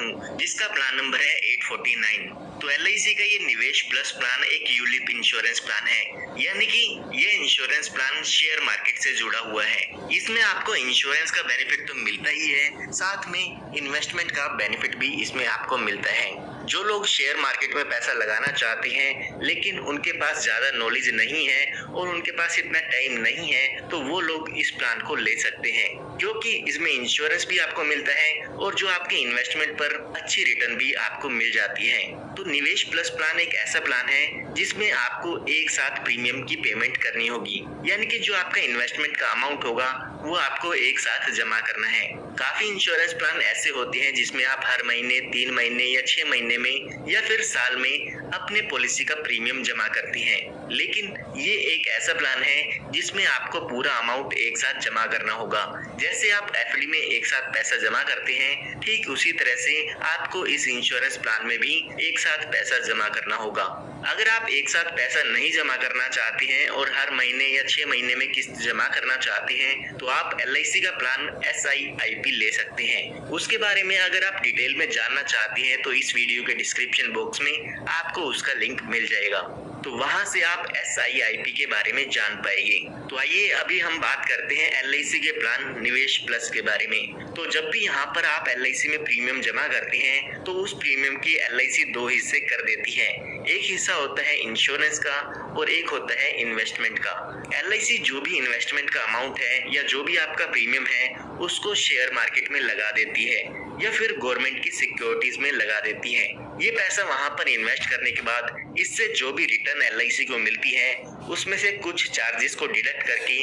हूँ, जिसका plan number है 849। तो LIC का ये निवेश प्लस प्लान एक यूलिप इंश्योरेंस प्लान है, यानी कि ये इंश्योरेंस प्लान शेयर मार्केट से जुड़ा हुआ है। इसमें आपको इंश्योरेंस का बेनिफिट तो मिलता ही है, साथ में इन्वेस्टमेंट का बेनिफिट भी इसमें आपको मिलता है। जो लोग शेयर मार्केट में पैसा लगाना चाहते हैं लेकिन उनके पास ज्यादा नॉलेज नहीं है और उनके पास इतना टाइम नहीं है, तो वो लोग इस प्लान को ले सकते हैं, क्योंकि इसमें इंश्योरेंस भी आपको मिलता है और जो आपके इन्वेस्टमेंट पर अच्छी रिटर्न भी आपको मिल जाती है। तो निवेश प्लस प्लान एक ऐसा प्लान है जिसमें आपको एक साथ प्रीमियम की पेमेंट करनी होगी, यानी कि जो आपका इन्वेस्टमेंट का अमाउंट होगा वो आपको एक साथ जमा करना है। काफी इंश्योरेंस प्लान ऐसे होते हैं जिसमें आप हर महीने, 3 महीने या 6 महीने में या फिर साल में अपने पॉलिसी का प्रीमियम जमा करती हैं, लेकिन ये एक ऐसा प्लान है जिसमें आपको पूरा अमाउंट एक साथ जमा करना होगा। जैसे आप एफडी में एक साथ पैसा जमा करते हैं, ठीक उसी तरह से आपको इस इंश्योरेंस प्लान में भी एक साथ पैसा जमा करना होगा। अगर आप एक साथ पैसा नहीं जमा करना चाहते हैं और हर महीने या 6 महीने में किस्त जमा करना चाहते हैं, तो आप LIC का प्लान SIIP ले सकते हैं। उसके बारे में अगर आप डिटेल में जानना चाहते हैं तो इस वीडियो के डिस्क्रिप्शन बॉक्स में आपको उसका लिंक मिल जाएगा, तो वहां से आप SIIP के बारे में जान पाएंगे। तो आइए अभी हम बात करते हैं LIC के प्लान निवेश प्लस के बारे में। तो जब भी यहाँ पर आप LIC में प्रीमियम जमा करते हैं तो उस प्रीमियम की LIC 2 हिस्से कर देती है। एक हिस्सा होता है इंश्योरेंस का और एक होता है इन्वेस्टमेंट का। LIC जो भी इन्वेस्टमेंट का अमाउंट है या जो भी आपका प्रीमियम है उसको शेयर मार्केट में लगा देती है या फिर गवर्नमेंट की सिक्योरिटीज में लगा देती है। ये पैसा वहां पर इन्वेस्ट करने के बाद इससे जो भी रिटर्न LIC को मिलती है उसमें से कुछ चार्जेस को डिडक्ट करके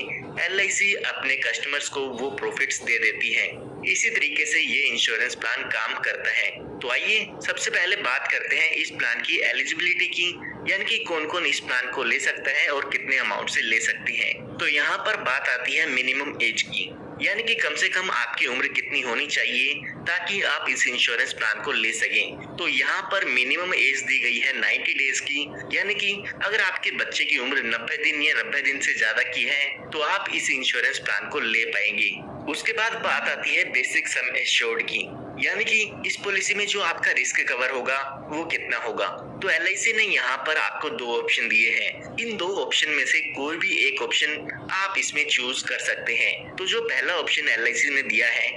LIC अपने कस्टमर्स को वो प्रॉफिट्स दे देती है। इसी तरीके से ये इंश्योरेंस प्लान काम करता है। तो आइए सबसे पहले बात करते हैं इस प्लान की एलिजिबिलिटी की, यानी कि कौन कौन इस प्लान को ले सकता है और कितने अमाउंट से ले सकते हैं। तो यहाँ पर बात आती है मिनिमम एज की, यानी कि कम से कम आपकी उम्र कितनी होनी चाहिए ताकि आप इस इंश्योरेंस प्लान को ले सकें। तो यहाँ पर मिनिमम एज दी गई है 90 डेज की, यानी कि अगर आपके बच्चे की उम्र 90 दिन या 90 दिन से ज्यादा की है तो आप इस इंश्योरेंस प्लान को ले पाएंगे। उसके बाद बात आती है बेसिक सम एश्योर्ड की, यानी कि इस पॉलिसी में जो आपका रिस्क कवर होगा वो कितना होगा। तो LIC ने यहाँ पर आपको 2 ऑप्शन दिए हैं। इन 2 ऑप्शन में से कोई भी एक ऑप्शन आप इसमें चूज कर सकते हैं। तो जो पहला ऑप्शन LIC ने दिया है,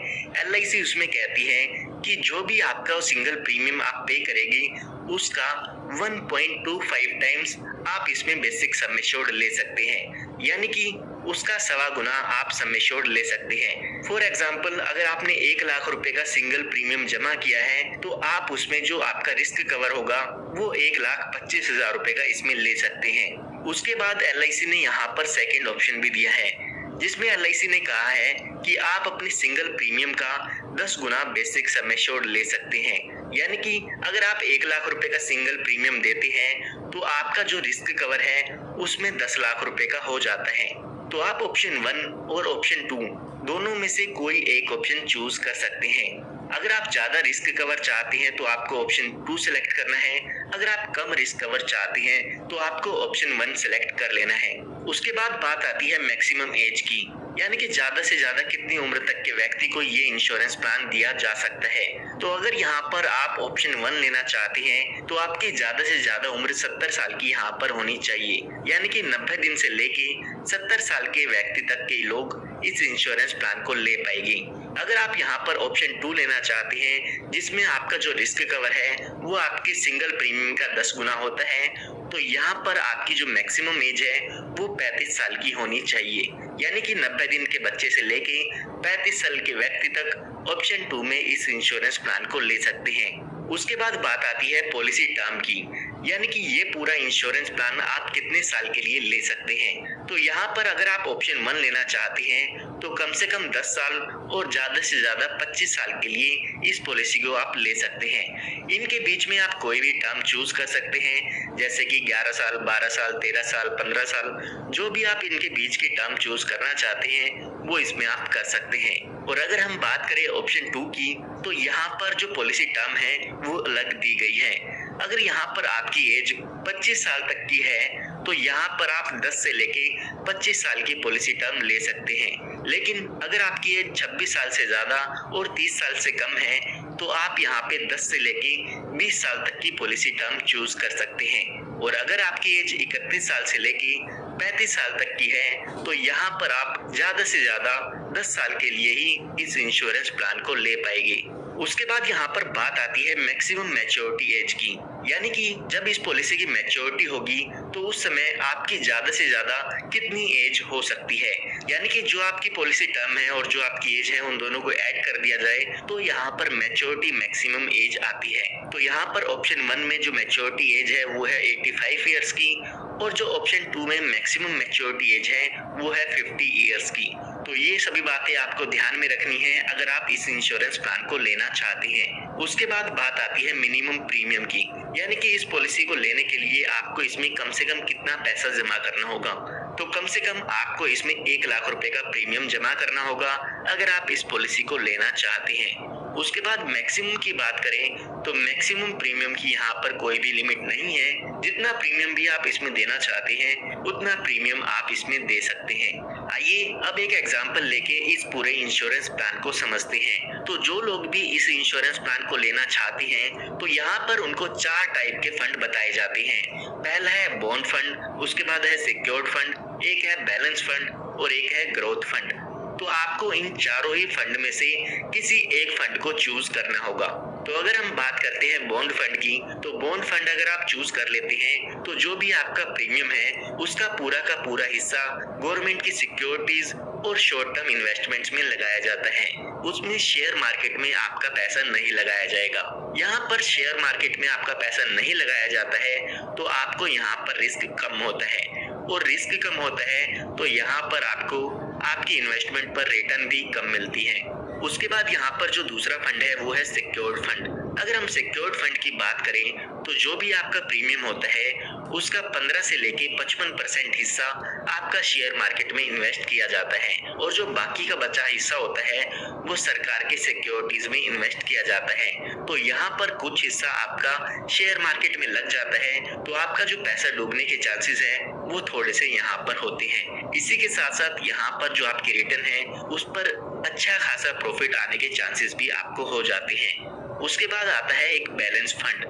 LIC उसमें कहती है कि जो भी आपका सिंगल प्रीमियम आप पे करेंगे उसका 1.25 टाइम्स आप इसमें बेसिक सम एश्योर्ड ले सकते हैं, यानी कि उसका 1.25 गुना आप सम एश्योर्ड ले सकते हैं। फॉर एग्जाम्पल, अगर आपने 1 लाख रुपए का सिंगल प्रीमियम जमा किया है तो आप उसमें जो आपका रिस्क कवर होगा वो 1,25,000 रुपए का इसमें ले सकते हैं। उसके बाद LIC ने यहाँ पर सेकेंड ऑप्शन भी दिया है, जिसमें LIC ने कहा है कि आप अपने सिंगल प्रीमियम का 10 गुना बेसिक सम एश्योर्ड ले सकते हैं, यानी कि अगर आप 1 लाख रुपए का सिंगल प्रीमियम देते हैं तो आपका जो रिस्क कवर है उसमें 10 लाख रुपए का हो जाता है। तो आप ऑप्शन 1 और ऑप्शन 2 दोनों में से कोई एक ऑप्शन चूज कर सकते हैं। अगर आप ज्यादा रिस्क कवर चाहते हैं तो आपको ऑप्शन 2 सिलेक्ट करना है, अगर आप कम रिस्क कवर चाहते हैं तो आपको ऑप्शन 1 सिलेक्ट कर लेना है। उसके बाद बात आती है मैक्सिमम एज की, यानी कि ज्यादा से ज्यादा कितनी उम्र तक के व्यक्ति को ये इंश्योरेंस प्लान दिया जा सकता है। तो अगर यहाँ पर आप ऑप्शन 1 लेना चाहते हैं तो आपकी ज्यादा से ज्यादा उम्र 70 साल की यहाँ पर होनी चाहिए, यानी कि 90 दिन से लेके 70 साल के व्यक्ति तक के लोग इस इंश्योरेंस प्लान को ले पाएंगे। अगर आप यहाँ पर ऑप्शन 2 लेना चाहते हैं जिसमें आपका जो रिस्क कवर है वो आपके सिंगल प्रीमियम का 10 गुना होता है, तो यहाँ पर आपकी जो मैक्सिमम एज है वो 35 साल की होनी चाहिए, यानी कि 90 दिन के बच्चे से लेके 35 साल के व्यक्ति तक ऑप्शन 2 में इस इंश्योरेंस प्लान को ले सकते हैं। उसके बाद बात आती है पॉलिसी टर्म की, यानी कि ये पूरा इंश्योरेंस प्लान आप कितने साल के लिए ले सकते हैं। तो यहाँ पर अगर आप ऑप्शन 1 लेना चाहते हैं तो कम से कम 10 साल और ज्यादा से ज्यादा 25 साल के लिए इस पॉलिसी को आप ले सकते हैं। इनके बीच में आप कोई भी टर्म चूज कर सकते हैं, जैसे कि 11 साल, 12 साल, 13 साल, 15 साल, जो भी आप इनके बीच की टर्म चूज करना चाहते हैं वो इसमें आप कर सकते हैं। और अगर हम बात करें ऑप्शन 2 की, तो यहाँ पर जो पॉलिसी टर्म है वो अलग दी गई है। अगर यहाँ पर आपकी एज 25 साल तक की है तो यहाँ पर आप 10 से लेके 25 साल की पॉलिसी टर्म ले सकते हैं, लेकिन अगर आपकी एज 26 साल से ज्यादा और 30 साल से कम है तो आप यहाँ पे 10 से लेके 20 साल तक की पॉलिसी टर्म चूज कर सकते हैं। और अगर आपकी एज 31 साल से लेके 35 साल तक की है तो यहाँ पर आप ज्यादा से ज्यादा 10 साल के लिए ही इस इंश्योरेंस प्लान को ले पाएंगे। उसके बाद यहाँ पर बात आती है मैक्सिमम मैच्योरिटी एज की, यानी कि जब इस पॉलिसी की मैच्योरिटी होगी तो उस समय आपकी ज्यादा से ज्यादा कितनी एज हो सकती है। यानी कि जो आपकी पॉलिसी टर्म है और जो आपकी एज है उन दोनों को ऐड कर दिया जाए तो यहाँ पर मैच्योरिटी मैक्सिमम एज आती है। तो यहाँ पर ऑप्शन 1 में जो मैच्योरिटी एज है वो है 85 ईयर्स की और जो ऑप्शन 2 में मैक्सिमम मैच्योरिटी एज है वो है 50 ईयर्स की। तो ये सभी बातें आपको ध्यान में रखनी है अगर आप इस इंश्योरेंस प्लान को लेना चाहते हैं। उसके बाद बात आती है मिनिमम प्रीमियम की, यानी कि इस पॉलिसी को लेने के लिए आपको इसमें कम से कम कितना पैसा जमा करना होगा। तो कम से कम आपको इसमें 1 लाख रुपए का प्रीमियम जमा करना होगा अगर आप इस पॉलिसी को लेना चाहते हैं। उसके बाद मैक्सिमम की बात करें तो मैक्सिमम प्रीमियम की यहाँ पर कोई भी लिमिट नहीं है, जितना प्रीमियम भी आप इसमें देना चाहते हैं उतना प्रीमियम आप इसमें दे सकते हैं। आइए अब एक एग्जांपल लेके इस पूरे इंश्योरेंस प्लान को समझते हैं। तो जो लोग भी इस इंश्योरेंस प्लान को लेना चाहते हैं तो यहाँ पर उनको 4 टाइप के फंड बताए जाते हैं। पहला है बॉन्ड फंड, उसके बाद है सिक्योर्ड फंड, एक है बैलेंस फंड और एक है ग्रोथ फंड। तो आपको इन चारों ही फंड में से किसी एक फंड को चूज करना होगा। तो अगर हम बात करते हैं बॉन्ड फंड की, तो बॉन्ड फंड अगर आप चूज कर लेते हैं तो जो भी आपका प्रीमियम है उसका पूरा का पूरा हिस्सा गवर्नमेंट की सिक्योरिटीज और शॉर्ट टर्म इन्वेस्टमेंट्स में लगाया जाता है। उसमें शेयर मार्केट में आपका पैसा नहीं लगाया जाएगा। यहाँ पर शेयर मार्केट में आपका पैसा नहीं लगाया जाता है तो आपको यहाँ पर रिस्क कम होता है, और रिस्क कम होता है तो यहाँ पर आपको आपकी इन्वेस्टमेंट पर रिटर्न भी कम मिलती है। उसके बाद यहाँ पर जो दूसरा फंड है वो है सिक्योर्ड फंड। अगर हम सिक्योर्ड फंड की बात करें तो जो भी आपका प्रीमियम होता है उसका 15 से लेके 55% हिस्सा आपका शेयर मार्केट में इन्वेस्ट किया जाता है और जो बाकी का बचा हिस्सा होता है वो सरकार की सिक्योरिटीज में इन्वेस्ट किया जाता है। तो यहाँ पर कुछ हिस्सा आपका शेयर मार्केट में लग जाता है तो आपका जो पैसा डूबने के चांसेस है वो थोड़े से यहाँ पर होते हैं। इसी के साथ साथ यहाँ पर जो आपकी रिटर्न है उस पर अच्छा खासा प्रॉफिट आने के चांसेस भी आपको हो जाते हैं। उसके बाद आता है एक बैलेंस फंड,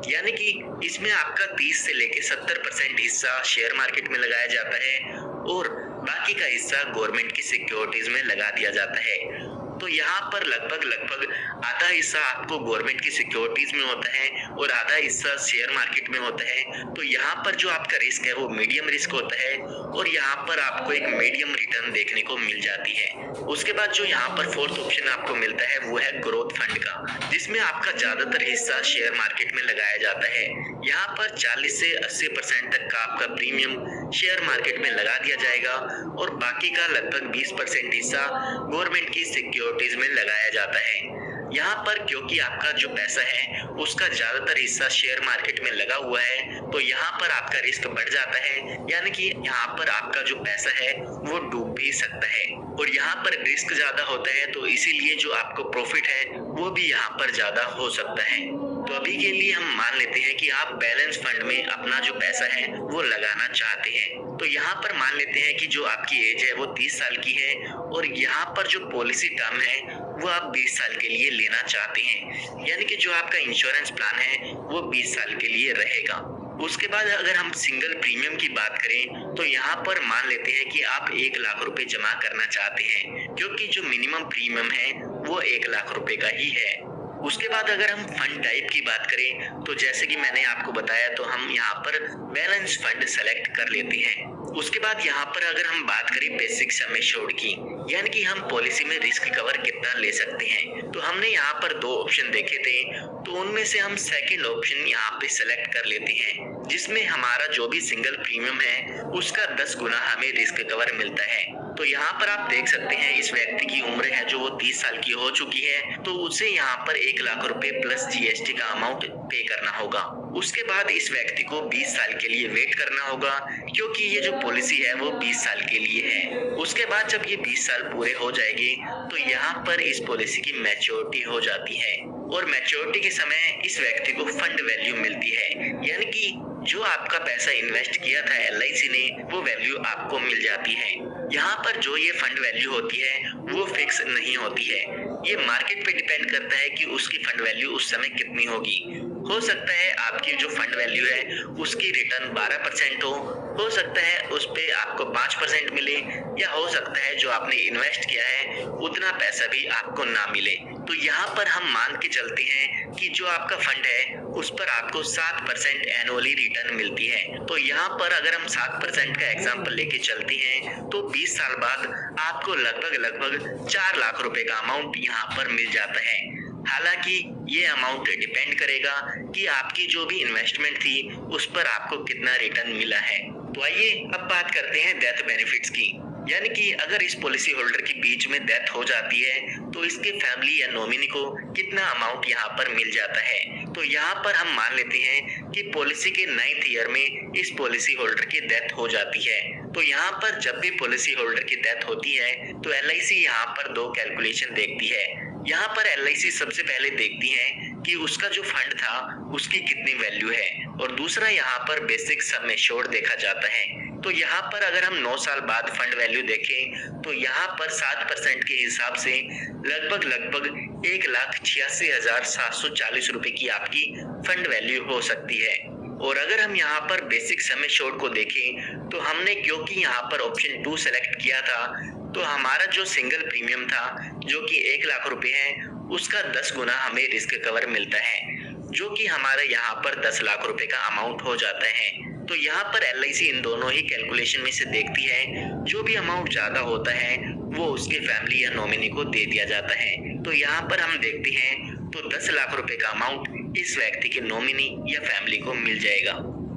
यानी कि इसमें आपका 30 से लेके 70% हिस्सा शेयर मार्केट में लगाया जाता है और बाकी का हिस्सा गवर्नमेंट की सिक्योरिटीज में लगा दिया जाता है। तो यहाँ पर लगभग आधा हिस्सा आपको गवर्नमेंट की सिक्योरिटीज में होता है और आधा हिस्सा शेयर मार्केट में होता है। तो यहाँ पर जो आपका रिस्क है वो मीडियम रिस्क होता है और यहाँ पर आपको एक मीडियम रिटर्न देखने को मिल जाती है। उसके बाद जो यहाँ पर फोर्थ ऑप्शन आपको मिलता है वो है ग्रोथ फंड का, जिसमें आपका ज्यादातर हिस्सा शेयर मार्केट में लगाया जाता है। यहाँ पर 40 से 80% तक का आपका प्रीमियम शेयर मार्केट में लगा दिया जाएगा और बाकी का लगभग 20% हिस्सा गवर्नमेंट की सिक्योरिटीज में लगाया जाता है। यहाँ पर क्योंकि आपका जो पैसा है उसका ज्यादातर हिस्सा शेयर मार्केट में लगा हुआ है तो यहाँ पर आपका रिस्क बढ़ जाता है, यानी कि यहाँ पर आपका जो पैसा है वो डूब भी सकता है और यहाँ पर रिस्क ज्यादा होता है तो इसीलिए जो आपको प्रॉफिट है वो भी यहाँ पर ज्यादा हो सकता है। तो अभी के लिए हम मान लेते हैं कि आप बैलेंस फंड में अपना जो पैसा है वो लगाना चाहते हैं। तो यहाँ पर मान लेते हैं कि जो आपकी एज है वो 30 साल की है और यहाँ पर जो पॉलिसी टर्म है वो आप 20 साल के लिए लेना चाहते हैं, यानी कि जो आपका इंश्योरेंस प्लान है वो 20 साल के लिए रहेगा। उसके बाद अगर हम सिंगल प्रीमियम की बात करें तो यहाँ पर मान लेते हैं कि आप 1 लाख रुपए जमा करना चाहते हैं, क्योंकि जो मिनिमम प्रीमियम है वो 1 लाख रुपए का ही है। उसके बाद अगर हम फंड टाइप की बात करें तो जैसे कि मैंने आपको बताया तो हम यहाँ पर बैलेंस फंड सेलेक्ट कर लेते हैं। उसके बाद यहाँ पर अगर हम बात करें बेसिक सम एश्योर्ड की, यानी कि हम पॉलिसी में रिस्क कवर कितना ले सकते हैं, तो हमने यहाँ पर 2 ऑप्शन देखे थे तो उनमें से हम सेकंड ऑप्शन यहाँ पे सेलेक्ट कर लेते हैं, जिसमें हमारा जो भी सिंगल प्रीमियम है उसका 10 गुना हमें रिस्क कवर मिलता है। तो यहाँ पर आप देख सकते हैं इस व्यक्ति की उम्र है जो वो 30 साल की हो चुकी है तो उसे यहाँ पर 1 लाख रुपए प्लस जीएसटी का अमाउंट पे करना होगा। उसके बाद इस व्यक्ति को 20 साल के लिए वेट करना होगा, क्योंकि ये जो पॉलिसी है वो 20 साल के लिए है। उसके बाद जब ये 20 साल पूरे हो जाएंगे तो यहाँ पर इस पॉलिसी की मैच्योरिटी हो जाती है और मैच्योरिटी के समय इस व्यक्ति को फंड वैल्यू मिलती है, यानी कि जो आपका पैसा इन्वेस्ट किया था LIC ने वो वैल्यू आपको मिल जाती है। यहाँ पर जो ये फंड वैल्यू होती है वो फिक्स नहीं होती है, ये मार्केट पे डिपेंड करता है कि उसकी फंड वैल्यू उस समय कितनी होगी। हो सकता है आपकी जो फंड वैल्यू है उसकी रिटर्न 12% हो सकता है उस पे आपको 5% मिले, या हो सकता है जो आपने इन्वेस्ट किया है उतना पैसा भी आपको ना मिले। तो यहाँ पर हम मान के चलते हैं कि जो आपका फंड है उस पर आपको 7% एनुअली रिटर्न मिलती है। तो यहाँ पर अगर हम 7% का एग्जांपल लेके चलते हैं तो 20 साल बाद आपको लगभग 4 लाख रुपए का अमाउंट यहाँ पर मिल जाता है। हालांकि ये अमाउंट डिपेंड करेगा कि आपकी जो भी इन्वेस्टमेंट थी उस पर आपको कितना रिटर्न मिला है। तो आइए अब बात करते हैं डेथ बेनिफिट्स की, यानी कि अगर इस पॉलिसी होल्डर के बीच में डेथ हो जाती है तो इसके फैमिली या नॉमिनी को कितना अमाउंट यहाँ पर मिल जाता है। तो यहाँ पर हम मान लेते हैं कि पॉलिसी के 9th ईयर में इस पॉलिसी होल्डर की डेथ हो जाती है। तो यहाँ पर जब भी पॉलिसी होल्डर की डेथ होती है तो LIC यहाँ पर दो कैलकुलेशन देखती है। यहाँ पर LIC सबसे पहले देखती है कि उसका जो फंड था उसकी कितनी वैल्यू है, और दूसरा यहाँ पर बेसिक सम एश्योर्ड देखा जाता है। तो यहाँ पर अगर हम 9 साल बाद फंड वैल्यू देखें तो यहाँ पर 7% के हिसाब से लगभग 1,86,740 रुपए की आपकी फंड वैल्यू हो सकती है। और अगर हम यहाँ पर बेसिक सम एश्योर्ड को देखें तो हमने क्योंकि यहाँ पर ऑप्शन 2 सेलेक्ट किया था तो हमारा जो सिंगल प्रीमियम था जो कि 1 लाख रुपए है उसका 10 गुना हमें रिस्क कवर मिलता है, जो कि हमारे यहाँ पर 10 लाख रुपए का अमाउंट हो जाता है। तो यहाँ पर LIC इन दोनों ही कैलकुलेशन में से देखती है, जो भी अमाउंट ज्यादा होता है वो उसके फैमिली या नॉमिनी को दे दिया जाता है। तो यहाँ पर हम देखते हैं तो 10 लाख रुपए का अमाउंट इस व्यक्ति के नॉमिनी या फैमिली को मिल जाएगा।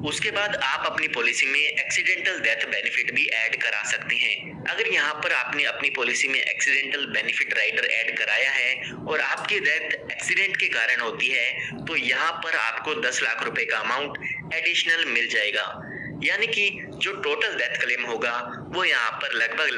उसके बाद आप अपनी पॉलिसी में एक्सीडेंटल डेथ बेनिफिट भी ऐड करा सकते हैं। अगर यहाँ पर आपने अपनी पॉलिसी में एक्सीडेंटल बेनिफिट राइडर ऐड कराया है और आपकी डेथ एक्सीडेंट के कारण होती है तो यहाँ पर आपको 10 लाख रुपए का अमाउंट एडिशनल मिल जाएगा, यानी कि जो टोटल डेथ क्लेम होगा वो यहाँ पर लगभग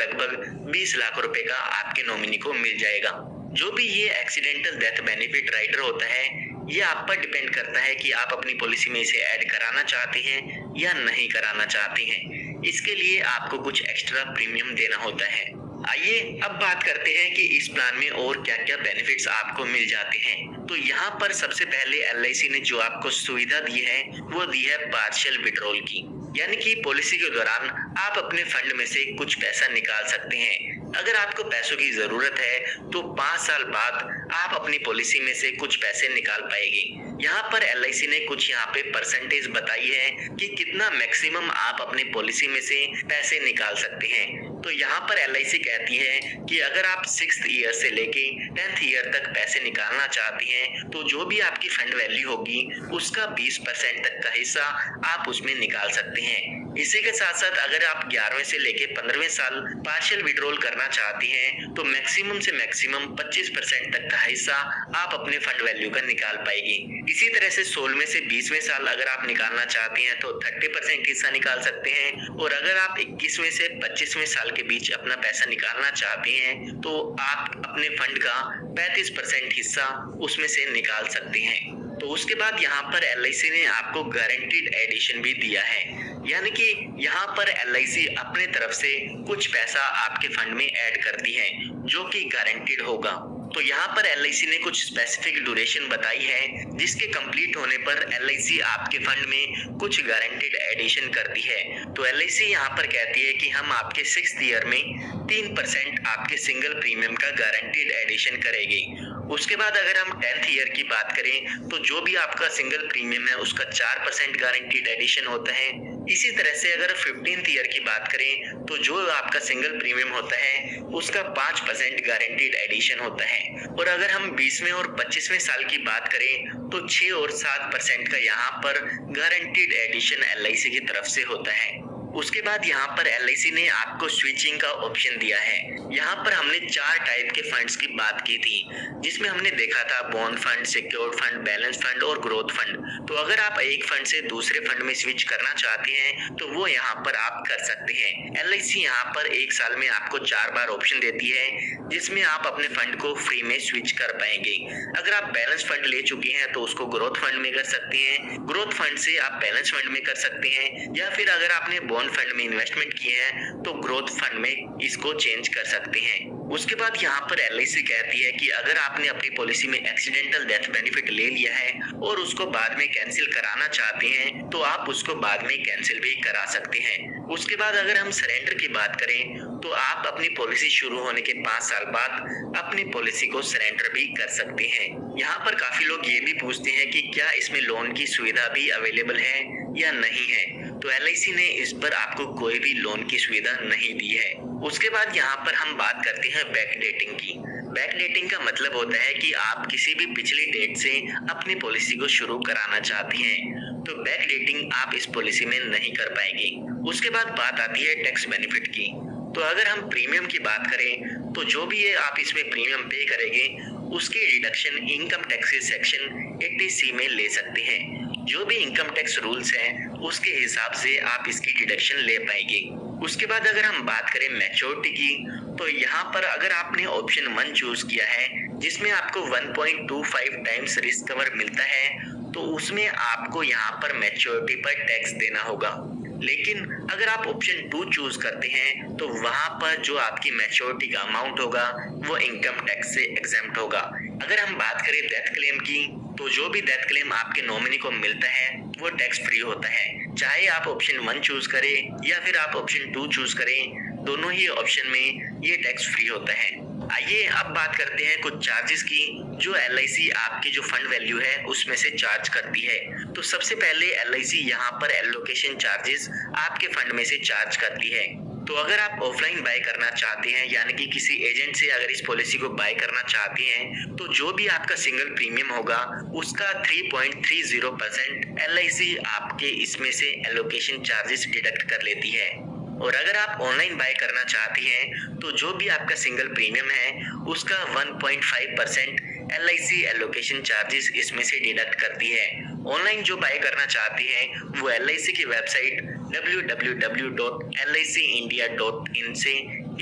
20 लाख रुपए का आपके नॉमिनी को मिल जाएगा। जो भी ये एक्सीडेंटल डेथ बेनिफिट राइडर होता है ये आप पर डिपेंड करता है कि आप अपनी पॉलिसी में इसे ऐड कराना चाहते हैं या नहीं कराना चाहते हैं। इसके लिए आपको कुछ एक्स्ट्रा प्रीमियम देना होता है। आइए अब बात करते हैं कि इस प्लान में और क्या क्या बेनिफिट्स आपको मिल जाते हैं। तो यहाँ पर सबसे पहले LIC ने जो आपको सुविधा दी है वो दी है पार्शियल विड्रॉल की, यानी कि पॉलिसी के दौरान आप अपने फंड में से कुछ पैसा निकाल सकते हैं। अगर आपको पैसों की जरूरत है तो 5 साल बाद आप अपनी पॉलिसी में से कुछ पैसे निकाल पाएंगे। यहाँ पर LIC ने कुछ यहाँ पे परसेंटेज बताई है कि कितना मैक्सिमम आप अपनी पॉलिसी में से पैसे निकाल सकते हैं। तो यहाँ पर LIC कहती है कि अगर आप 6th ईयर से लेके 10th ईयर तक पैसे निकालना चाहते हैं तो जो भी आपकी फंड वैल्यू होगी उसका 20% तक का हिस्सा आप उसमें निकाल सकते हैं। इसी के साथ साथ अगर आप 11वें से लेके 15वें साल पार्शियल विड्रॉल करना चाहते हैं तो मैक्सिमम से मैक्सिमम 25% तक का हिस्सा आप अपने फंड वैल्यू का निकाल पाएंगे। इसी तरह से 16वें से 20वें साल अगर आप निकालना चाहते हैं तो 30% हिस्सा निकाल सकते हैं, और अगर आप 21वें से 25वें साल के बीच अपना पैसा निकालना चाहते हैं तो आप अपने फंड का 35% हिस्सा उसमें से निकाल सकते हैं। तो उसके बाद यहाँ पर LIC ने आपको गारंटीड एडिशन भी दिया है, यानी कि यहाँ पर LIC अपने तरफ से कुछ पैसा आपके फंड में ऐड करती है जो कि गारंटीड होगा। तो यहाँ पर LIC ने कुछ स्पेसिफिक ड्यूरेशन बताई है जिसके कंप्लीट होने पर LIC आपके फंड में कुछ गारंटीड एडिशन करती है। तो LIC यहाँ पर कहती है कि हम आपके 6th ईयर में 3% आपके सिंगल प्रीमियम का गारंटीड एडिशन करेंगे। उसके बाद अगर हम 10th ईयर की बात करें तो जो भी आपका सिंगल प्रीमियम है उसका 4% गारंटीड एडिशन होता है। इसी तरह से अगर 15th ईयर की बात करें तो जो आपका सिंगल प्रीमियम होता है उसका 5% गारंटीड एडिशन होता है। और अगर हम 20वें और 25वें साल की बात करें तो 6 और 7% का यहाँ पर गारंटीड एडिशन LIC की तरफ से होता है। उसके बाद यहाँ पर LIC ने आपको स्विचिंग का ऑप्शन दिया है। यहाँ पर हमने 4 टाइप के फंड्स की बात की थी, जिसमें हमने देखा था bond fund, secured fund, balance fund और ग्रोथ फंड। तो अगर आप एक फंड से दूसरे फंड में स्विच करना चाहते हैं तो वो यहाँ पर आप कर सकते हैं। LIC यहाँ पर 1 साल में आपको 4 बार ऑप्शन देती है जिसमें आप अपने फंड को फ्री में स्विच कर पाएंगे। अगर आप बैलेंस फंड ले चुके हैं तो उसको ग्रोथ फंड में कर सकते हैं, ग्रोथ फंड से आप बैलेंस फंड में कर सकते हैं, या फिर अगर आपने बॉन्ड फंड में इन्वेस्टमेंट किए हैं तो ग्रोथ फंड में इसको चेंज कर सकते हैं। उसके बाद यहाँ पर LIC कहती है कि अगर आपने अपनी पॉलिसी में एक्सीडेंटल डेथ बेनिफिट ले लिया है और उसको बाद में कैंसिल कराना चाहते हैं तो आप उसको बाद में कैंसिल भी करा सकते हैं। उसके बाद अगर हम सरेंडर की बात करें तो आप अपनी पॉलिसी शुरू होने के 5 साल बाद अपनी पॉलिसी को सरेंडर भी कर सकते हैं। यहाँ पर काफी लोग ये भी पूछते हैं कि क्या इसमें लोन की सुविधा भी अवेलेबल है या नहीं है, तो LIC ने इस पर आपको कोई भी लोन की सुविधा नहीं दी है। उसके बाद यहाँ पर हम बात करते हैं बैक डेटिंग की। बैक डेटिंग का मतलब होता है कि आप किसी भी पिछली डेट से अपनी पॉलिसी को शुरू कराना चाहते हैं, तो बैक डेटिंग आप इस पॉलिसी में नहीं कर पाएंगे। उसके बाद बात आती है टैक्स बेनिफिट की। तो अगर हम प्रीमियम की बात करें तो जो भी आप इसमें प्रीमियम पे करेंगे उसकी deduction income tax section 80C में ले सकते हैं। जो भी इनकम टैक्स रूल्स हैं उसके हिसाब से आप इसकी डिडक्शन ले पाएंगे। उसके बाद अगर हम बात करें मैच्योरिटी की तो यहाँ पर अगर आपने ऑप्शन 1 चूज किया है जिसमें आपको 1.25 टाइम्स रिस्क कवर मिलता है तो उसमें आपको यहाँ पर मैच्योरिटी पर टैक्स देना होगा। लेकिन अगर आप ऑप्शन 2 चूज करते हैं तो वहां पर जो आपकी मैच्योरिटी का अमाउंट होगा वो इनकम टैक्स से एग्जेम्प्ट होगा। अगर हम बात करें डेथ क्लेम की तो जो भी डेथ क्लेम आपके नॉमिनी को मिलता है वो टैक्स फ्री होता है, चाहे आप ऑप्शन 1 चूज करें या फिर आप ऑप्शन 2 चूज करें, दोनों ही ऑप्शन में ये टैक्स फ्री होता है। आइए अब बात करते हैं कुछ चार्जेस की जो LIC आपकी जो फंड वैल्यू है उसमें से चार्ज करती है। तो सबसे पहले LIC यहाँ पर एलोकेशन चार्जेस आपके फंड में से चार्ज करती है। तो अगर आप ऑफलाइन बाय करना चाहते हैं यानी कि किसी एजेंट से अगर इस पॉलिसी को बाय करना चाहते हैं तो जो भी आपका सिंगल प्रीमियम होगा उसका 3.30% LIC आपके इसमें से एलोकेशन चार्जेस डिडक्ट कर लेती है। और अगर आप ऑनलाइन बाय करना चाहते हैं तो जो भी आपका सिंगल प्रीमियम है उसका 1.5% LIC एलोकेशन चार्जेस इसमें से डिडक्ट करती है। ऑनलाइन जो बाय करना चाहते हैं वो LIC की वेबसाइट www.licindia.in से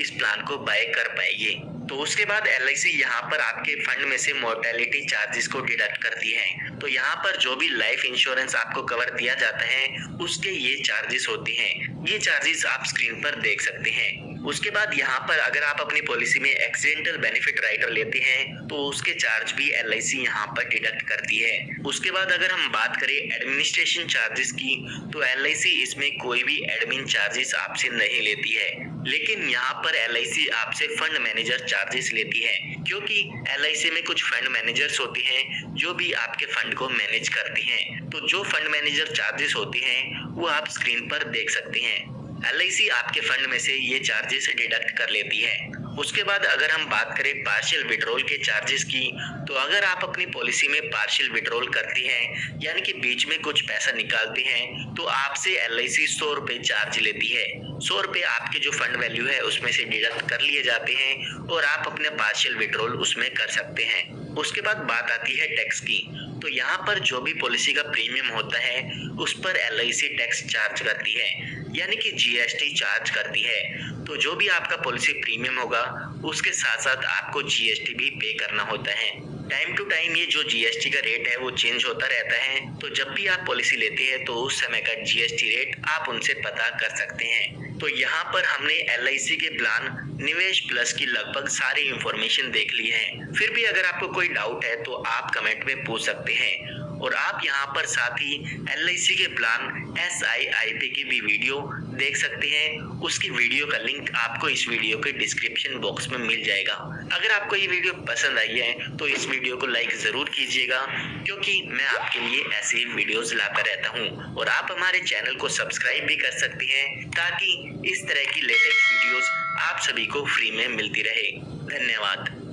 इस प्लान को बाय कर पाएंगे। तो उसके बाद LIC यहाँ पर आपके फंड में से मोर्टेलिटी चार्जेस को डिडक्ट करती है। तो यहाँ पर जो भी लाइफ इंश्योरेंस आपको कवर दिया जाता है उसके ये चार्जेस होते हैं। ये चार्जेस आप स्क्रीन पर देख सकते हैं। उसके बाद यहाँ पर अगर आप अपनी पॉलिसी में एक्सीडेंटल बेनिफिट राइडर लेते हैं तो उसके चार्ज भी LIC यहाँ पर डिडक्ट करती है। उसके बाद अगर हम बात करें एडमिनिस्ट्रेशन चार्जेस की तो LIC इसमें कोई भी एडमिन चार्जेस आपसे नहीं लेती है, लेकिन यहाँ पर LIC आपसे फंड मैनेजर चार्जेस लेती है क्योंकि LIC में कुछ फंड मैनेजर्स होते हैं जो भी आपके फंड को मैनेज करते हैं। तो जो फंड मैनेजर चार्जेस होते हैं वो आप स्क्रीन पर देख सकते हैं। LIC आपके फंड में से ये चार्जेस डिडक्ट कर लेती है। उसके बाद अगर हम बात करें पार्शियल विड्रॉल के चार्जेस की तो अगर आप अपनी पॉलिसी में पार्शियल विड्रॉल करते हैं यानी कि बीच में कुछ पैसा निकालते हैं तो आपसे LIC 100 रुपए चार्ज लेती है। 100 रुपए आपके जो फंड वैल्यू है उसमें से डिडक्ट कर लिए जाते हैं और आप अपने पार्शियल विड्रॉल उसमें कर सकते हैं। उसके बाद बात आती है टैक्स की। तो यहाँ पर जो भी पॉलिसी का प्रीमियम होता है उस पर LIC टैक्स चार्ज करती है यानी कि GST चार्ज करती है। तो जो भी आपका पॉलिसी प्रीमियम होगा उसके साथ साथ आपको GST भी पे करना होता है। टाइम टू टाइम ये जो GST का रेट है वो चेंज होता रहता है, तो जब भी आप पॉलिसी लेते हैं तो उस समय का GST रेट आप उनसे पता कर सकते हैं। तो यहाँ पर हमने LIC के प्लान निवेश प्लस की लगभग सारी इंफॉर्मेशन देख ली है। फिर भी अगर आपको कोई डाउट है तो आप कमेंट में पूछ सकते हैं। और आप यहाँ पर साथ ही LIC के प्लान SIIP की भी वीडियो देख सकते हैं। उसकी वीडियो का लिंक आपको इस वीडियो के डिस्क्रिप्शन बॉक्स में मिल जाएगा। अगर आपको ये वीडियो पसंद आई है तो इस वीडियो को लाइक जरूर कीजिएगा क्योंकि मैं आपके लिए ऐसे वीडियोस लाता रहता हूँ। और आप हमारे चैनल को सब्सक्राइब भी कर सकते हैं ताकि इस तरह की लेटेस्ट वीडियोस आप सभी को फ्री में मिलती रहे। धन्यवाद।